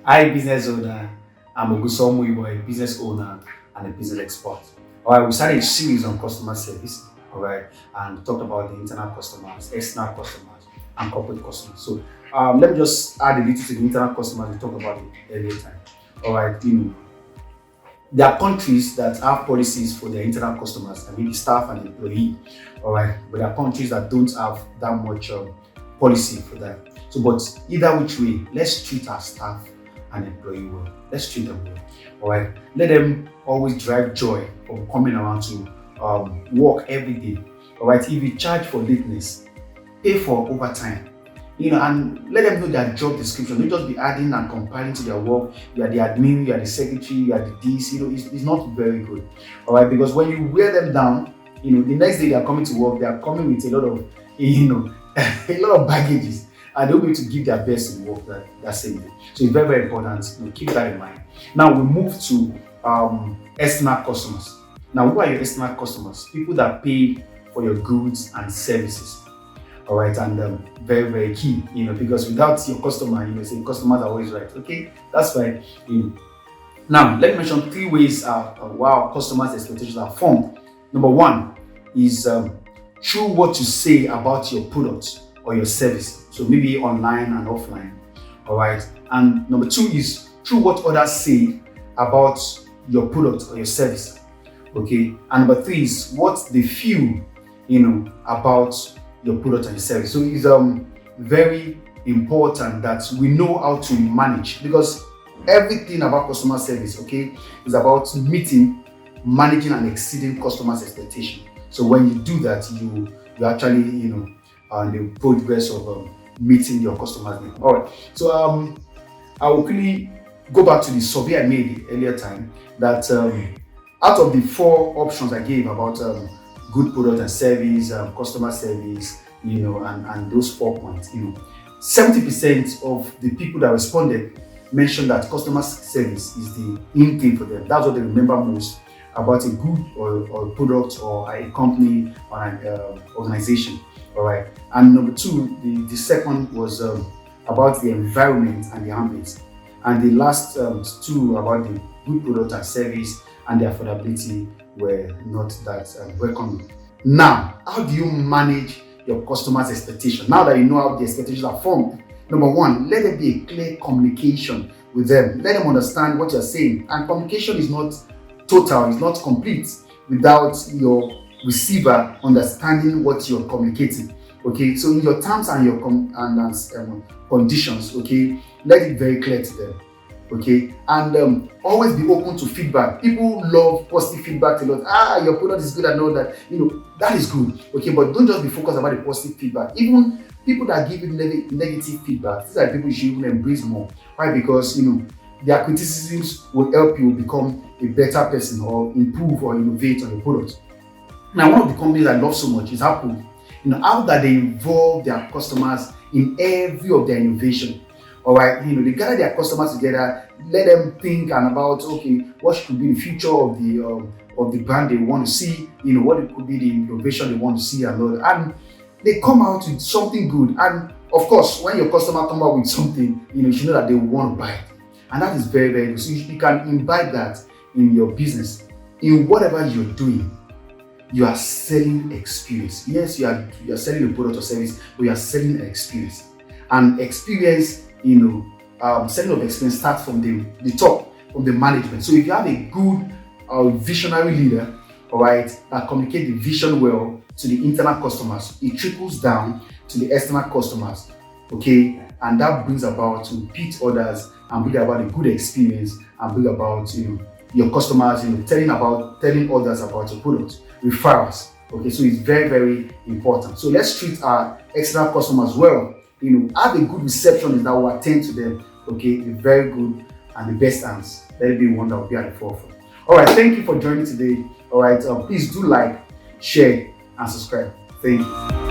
I, business owner, I'm Muyiwa, a business owner and a business expert. All right, we started a series on customer service, all right, and talked about the internal customers, external customers, and corporate customers. So let me just add a little to the internal customers we talked about it earlier time. All right, there are countries that have policies for their internal customers, I mean the staff and the employee, all right, but there are countries that don't have that much policy for that. So, but either which way, let's treat our staff and employee well. Let's treat them well, all right. Let them always drive joy from coming around to work every day, all right. If you charge for lateness, pay for overtime, and let them know their job description. Don't just be adding and comparing to their work. You are the admin, you are the secretary, you are the this. It's not very good, all right. Because when you wear them down, the next day they are coming to work. They are coming with a lot of, a lot of baggages, and they'll be able to give their best in work that same day. So it's very, very important. Keep that in mind. Now we move to external customers. Now, who are your external customers? People that pay for your goods and services. All right, and very, very key, because without your customer, say customers are always right. Okay, that's why. Now, let me mention 3 ways how customers' expectations are formed. Number 1 is through what you say about your product or your service. So maybe online and offline. All right, and number 2 is through what others say about your product or your service. Okay, and number 3 is what they feel, about your product and service. So it's very important that we know how to manage, because everything about customer service, okay, is about meeting, managing, and exceeding customers' expectation. So when you do that, you actually, the progress of meeting your customers' needs. All right. So I will quickly go back to the survey I made earlier time that out of the 4 options I gave about good product and service, customer service, and those 4 points, 70% of the people that responded mentioned that customer service is the in thing for them. That's what they remember most about a good or a product or a company or an organization. All right. And number 2, the second was about the environment and the ambience. And the last 2 about the good product and service and the affordability were not that welcoming. Now, how do you manage your customers' expectation? Now that you know how the expectations are formed, number 1, let there be a clear communication with them. Let them understand what you're saying. And communication is not total, it's not complete without your receiver understanding what you're communicating. Okay, so in your terms and your conditions, okay, let it very clear to them. Okay, and always be open to feedback. People love positive feedback a lot. Your product is good and all that. That is good. Okay, but don't just be focused about the positive feedback. Even people that give you negative feedback, these are people you should even embrace more. Why? Because their criticisms will help you become a better person or improve or innovate on your product. Now, one of the companies I love so much is Apple. How that they involve their customers in every of their innovation. All right, they gather their customers together, let them think and about what could be the future of the brand they want to see, what it could be the innovation they want to see and all, and they come out with something good. And of course, when your customer come out with something, you should know that they will want to buy it, and that is very, very good. So you can imbibe that in your business, in whatever you're doing. You are selling experience. Yes, you are selling a product or service, but you are selling an experience, and experience. Selling of experience starts from the top, from the management. So if you have a good visionary leader, all right, that communicate the vision well to the internal customers, it trickles down to the external customers, okay, and that brings about to pit others and bring about a good experience and bring about your customers, telling others about your product, referrals. Okay, so it's very, very important. So let's treat our external customers well. Have a good reception that will attend to them. Okay, the very good and the best hands. Let it be one that will be at the forefront. All right, thank you for joining today. All right, please do like, share, and subscribe. Thank you.